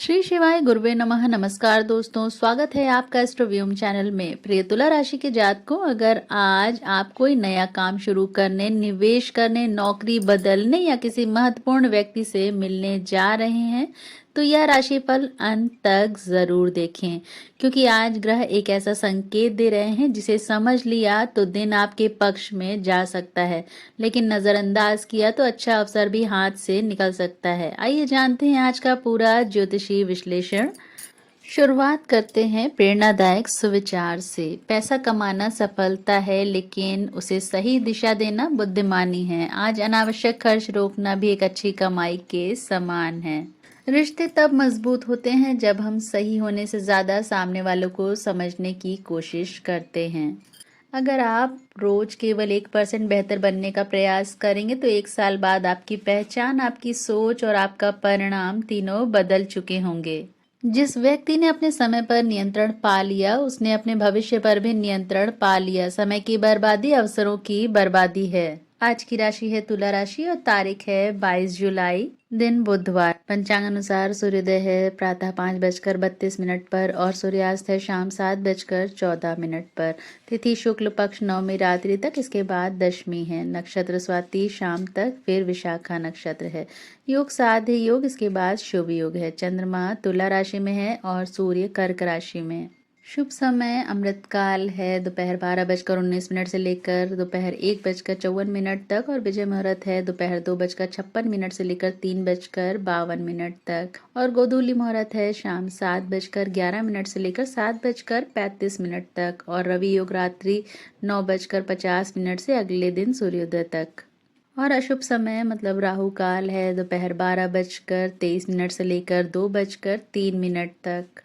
श्री शिवाय गुरुवे नमः। नमस्कार दोस्तों, स्वागत है आपका एस्ट्रोव्यूम चैनल में। प्रिय तुला राशि के जातकों, अगर आज आप कोई नया काम शुरू करने, निवेश करने, नौकरी बदलने या किसी महत्वपूर्ण व्यक्ति से मिलने जा रहे हैं तो यह राशिफल अंत तक जरूर देखें, क्योंकि आज ग्रह एक ऐसा संकेत दे रहे हैं जिसे समझ लिया तो दिन आपके पक्ष में जा सकता है, लेकिन नजरअंदाज किया तो अच्छा अवसर भी हाथ से निकल सकता है। आइए जानते हैं आज का पूरा ज्योतिषी विश्लेषण। शुरुआत करते हैं प्रेरणादायक सुविचार से। पैसा कमाना सफलता है, लेकिन उसे सही दिशा देना बुद्धिमानी है। आज अनावश्यक खर्च रोकना भी एक अच्छी कमाई के समान है। रिश्ते तब मजबूत होते हैं जब हम सही होने से ज्यादा सामने वालों को समझने की कोशिश करते हैं। अगर आप रोज केवल 1% बेहतर बनने का प्रयास करेंगे तो 1 साल बाद आपकी पहचान, आपकी सोच और आपका परिणाम तीनों बदल चुके होंगे। जिस व्यक्ति ने अपने समय पर नियंत्रण पा लिया, उसने अपने भविष्य पर भी नियंत्रण पा लिया। समय की बर्बादी अवसरों की बर्बादी है। आज की राशि है तुला राशि और तारीख है 22 जुलाई, दिन बुधवार। पंचांग अनुसार सूर्योदय है प्रातः 5:32 पर और सूर्यास्त है शाम 7:14 पर। तिथि शुक्ल पक्ष नवमी रात्रि तक, इसके बाद दशमी है। नक्षत्र स्वाति शाम तक, फिर विशाखा नक्षत्र है। योग साध्य योग, इसके बाद शुभ योग है। चंद्रमा तुला राशि में है और सूर्य कर्क राशि में। शुभ समय अमृतकाल है दोपहर 12:19 से लेकर दोपहर 1:54 तक और विजय मुहूर्त है दोपहर 2:56 से लेकर 3:52 तक और गोधूली मुहूर्त है शाम 7:11 से लेकर 7:35 तक और रवि योग रात्रि 9:50 से अगले दिन सूर्योदय तक। और अशुभ समय मतलब राहु काल है दोपहर 12:23 से लेकर 2:03 तक।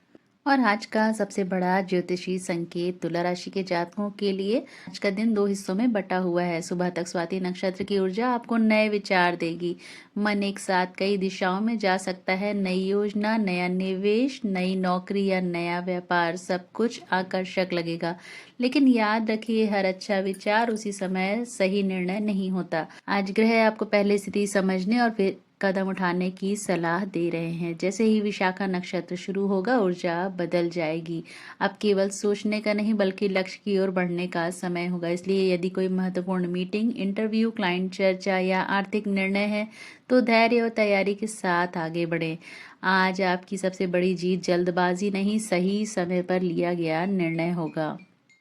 और आज का सबसे बड़ा ज्योतिषी संकेत तुला राशि के जातकों के लिए आज का दिन 2 हिस्सों में बटा हुआ है। सुबह तक स्वाति नक्षत्र की ऊर्जा आपको नए विचार देगी। मन एक साथ कई दिशाओं में जा सकता है। नई योजना, नया निवेश, नई नौकरी या नया व्यापार, सब कुछ आकर्षक लगेगा। लेकिन याद रखिए, हर अच्छा विचार उसी समय सही निर्णय नहीं होता। आज ग्रह आपको पहले स्थिति समझने और फिर कदम उठाने की सलाह दे रहे हैं। जैसे ही विशाखा नक्षत्र शुरू होगा, ऊर्जा बदल जाएगी। अब केवल सोचने का नहीं बल्कि लक्ष्य की ओर बढ़ने का समय होगा। इसलिए यदि कोई महत्वपूर्ण मीटिंग, इंटरव्यू, क्लाइंट चर्चा या आर्थिक निर्णय है तो धैर्य और तैयारी के साथ आगे बढ़ें। आज आपकी सबसे बड़ी जीत जल्दबाजी नहीं, सही समय पर लिया गया निर्णय होगा।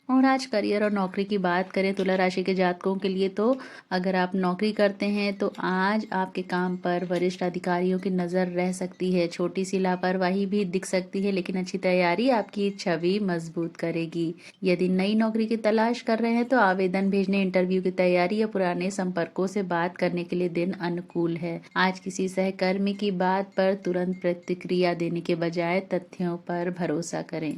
और आज करियर और नौकरी की बात करें तुला राशि के जातकों के लिए, तो अगर आप नौकरी करते हैं तो आज आपके काम पर वरिष्ठ अधिकारियों की नज़र रह सकती है। छोटी सी लापरवाही भी दिख सकती है, लेकिन अच्छी तैयारी आपकी छवि मजबूत करेगी। यदि नई नौकरी की तलाश कर रहे हैं तो आवेदन भेजने, इंटरव्यू की तैयारी या पुराने संपर्कों से बात करने के लिए दिन अनुकूल है। आज किसी सहकर्मी की बात पर तुरंत प्रतिक्रिया देने के बजाय तथ्यों पर भरोसा करें।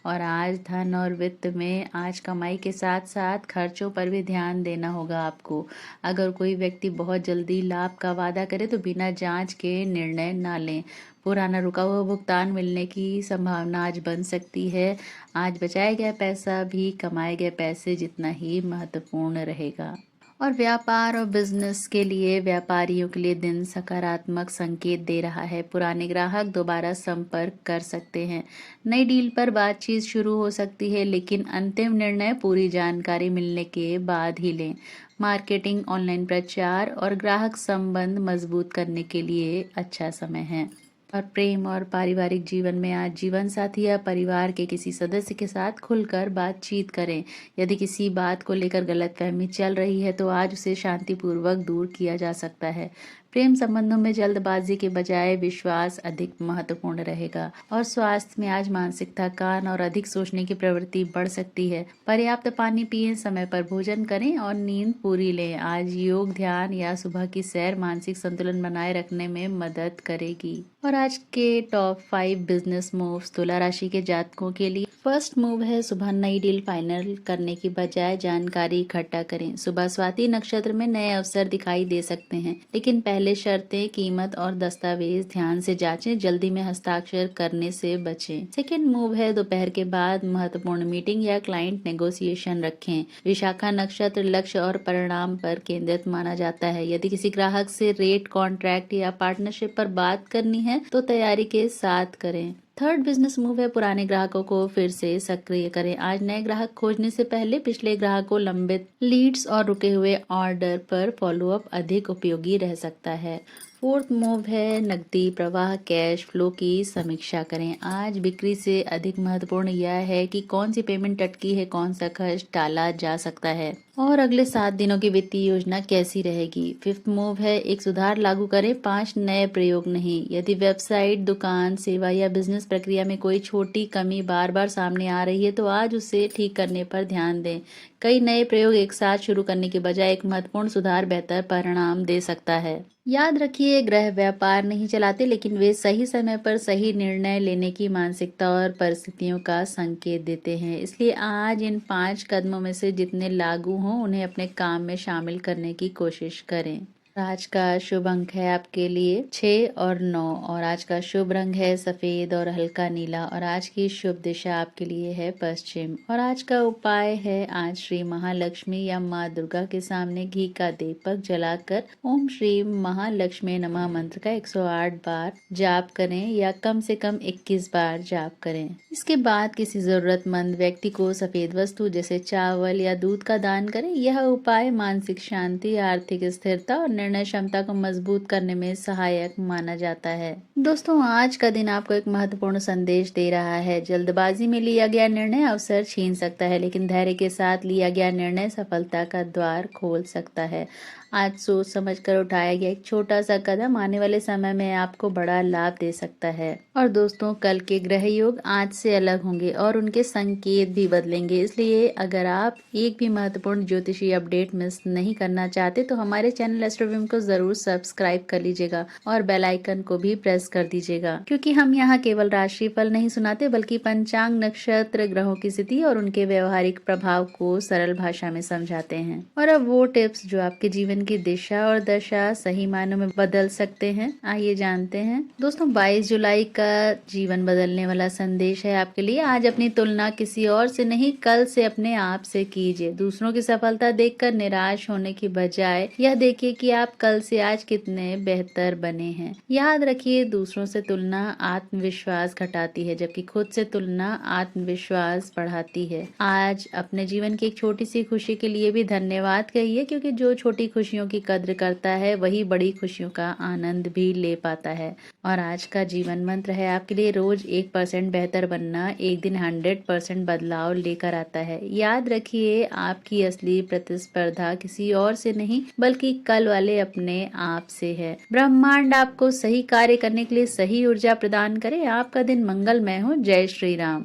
और आज धन और वित्त में आज कमाई के साथ साथ खर्चों पर भी ध्यान देना होगा आपको। अगर कोई व्यक्ति बहुत जल्दी लाभ का वादा करे तो बिना जांच के निर्णय ना लें। पुराना रुका हुआ भुगतान मिलने की संभावना आज बन सकती है। आज बचाया गया पैसा भी कमाए गए पैसे जितना ही महत्वपूर्ण रहेगा। और व्यापार और बिजनेस के लिए, व्यापारियों के लिए दिन सकारात्मक संकेत दे रहा है। पुराने ग्राहक दोबारा संपर्क कर सकते हैं। नई डील पर बातचीत शुरू हो सकती है, लेकिन अंतिम निर्णय पूरी जानकारी मिलने के बाद ही लें। मार्केटिंग, ऑनलाइन प्रचार और ग्राहक संबंध मजबूत करने के लिए अच्छा समय है। और प्रेम और पारिवारिक जीवन में आज जीवन साथी या परिवार के किसी सदस्य के साथ खुलकर बातचीत करें। यदि किसी बात को लेकर गलतफहमी चल रही है तो आज उसे शांतिपूर्वक दूर किया जा सकता है। प्रेम संबंधों में जल्दबाजी के बजाय विश्वास अधिक महत्वपूर्ण रहेगा। और स्वास्थ्य में आज मानसिक थकान और अधिक सोचने की प्रवृत्ति बढ़ सकती है। पर्याप्त पानी पिएं, समय पर भोजन करें और नींद पूरी लें। आज योग, ध्यान या सुबह की सैर मानसिक संतुलन बनाए रखने में मदद करेगी। और आज के टॉप 5 बिजनेस मूव्स तुला राशि के जातकों के लिए। फर्स्ट मूव है सुबह नई डील फाइनल करने की बजाय जानकारी इकट्ठा करें। सुबह स्वाति नक्षत्र में नए अवसर दिखाई दे सकते हैं, लेकिन पहले शर्तें, कीमत और दस्तावेज ध्यान से जांचें। जल्दी में हस्ताक्षर करने से बचें। सेकेंड मूव है दोपहर के बाद महत्वपूर्ण मीटिंग या क्लाइंट नेगोशिएशन रखें। विशाखा नक्षत्र लक्ष्य और परिणाम पर केंद्रित माना जाता है। यदि किसी ग्राहक से रेट, कॉन्ट्रैक्ट या पार्टनरशिप पर बात करनी है तो तैयारी के साथ करें। थर्ड बिजनेस मूव है पुराने ग्राहकों को फिर से सक्रिय करें। आज नए ग्राहक खोजने से पहले पिछले ग्राहकों, लंबित लीड्स और रुके हुए ऑर्डर पर फॉलोअप अधिक उपयोगी रह सकता है। फोर्थ मूव है नकदी प्रवाह, कैश फ्लो की समीक्षा करें। आज बिक्री से अधिक महत्वपूर्ण यह है कि कौन सी पेमेंट अटकी है, कौन सा खर्च टाला जा सकता है और अगले 7 दिनों की वित्तीय योजना कैसी रहेगी। फिफ्थ मूव है एक सुधार लागू करें, 5 नए प्रयोग नहीं। यदि वेबसाइट, दुकान, सेवा या बिजनेस प्रक्रिया में कोई छोटी कमी बार बार सामने आ रही है तो आज उसे ठीक करने पर ध्यान दें। कई नए प्रयोग एक साथ शुरू करने के बजाय एक महत्वपूर्ण सुधार बेहतर परिणाम दे सकता है। याद रखिए, ग्रह व्यापार नहीं चलाते, लेकिन वे सही समय पर सही निर्णय लेने की मानसिकता और परिस्थितियों का संकेत देते हैं। इसलिए आज इन 5 कदमों में से जितने लागू हों उन्हें अपने काम में शामिल करने की कोशिश करें। आज का शुभ अंक है आपके लिए 6 और 9 और आज का शुभ रंग है सफेद और हल्का नीला और आज की शुभ दिशा आपके लिए है पश्चिम। और आज का उपाय है, आज श्री महालक्ष्मी या माँ दुर्गा के सामने घी का दीपक जलाकर ओम श्री महालक्ष्मी नमः मंत्र का 108 बार जाप करें या कम से कम 21 बार जाप करें। इसके बाद किसी जरूरतमंद व्यक्ति को सफेद वस्तु जैसे चावल या दूध का दान करें। यह उपाय मानसिक शांति, आर्थिक स्थिरता और निर्णय क्षमता को मजबूत करने में सहायक माना जाता है। दोस्तों, आज का दिन आपको एक महत्वपूर्ण संदेश दे रहा है। जल्दबाजी में लिया गया निर्णय अवसर छीन सकता है, लेकिन धैर्य के साथ लिया गया निर्णय सफलता का द्वार खोल सकता है। आज सोच समझकर उठाया गया एक छोटा सा कदम आने वाले समय में आपको बड़ा लाभ दे सकता है। और दोस्तों, कल के ग्रह योग आज से अलग होंगे और उनके संकेत भी बदलेंगे। इसलिए अगर आप एक भी महत्वपूर्ण ज्योतिषी अपडेट मिस नहीं करना चाहते तो हमारे चैनल एस्ट्रोवियम को जरूर सब्सक्राइब कर लीजिएगा और बेल आइकन को भी प्रेस कर दीजिएगा, क्योंकि हम यहाँ केवल राशिफल नहीं सुनाते बल्कि पंचांग, नक्षत्र, ग्रहों की स्थिति और उनके व्यवहारिक प्रभाव को सरल भाषा में समझाते हैं। और अब वो टिप्स जो आपके जीवन की दिशा और दशा सही मायनों में बदल सकते हैं, आइए जानते हैं। दोस्तों, 22 जुलाई का जीवन बदलने वाला संदेश है आपके लिए। आज अपनी तुलना किसी और से नहीं, कल से अपने आप से कीजिए। दूसरों की सफलता देखकर निराश होने की बजाय यह देखिए कि आप कल से आज कितने बेहतर बने हैं। याद रखिए, दूसरों से तुलना आत्मविश्वास घटाती है, जबकि खुद से तुलना आत्मविश्वास बढ़ाती है। आज अपने जीवन की एक छोटी सी खुशी के लिए भी धन्यवाद कहिए, क्योंकि जो छोटी खुशियों की कद्र करता है वही बड़ी खुशियों का आनंद भी ले पाता है। और आज का जीवन मंत्र है आपके लिए, रोज 1% बेहतर बनना एक दिन 100% बदलाव लेकर आता है। याद रखिए, आपकी असली प्रतिस्पर्धा किसी और से नहीं बल्कि कल वाले अपने आप से है। ब्रह्मांड आपको सही कार्य करने के लिए सही ऊर्जा प्रदान करे। आपका दिन मंगलमय हो। जय श्री राम।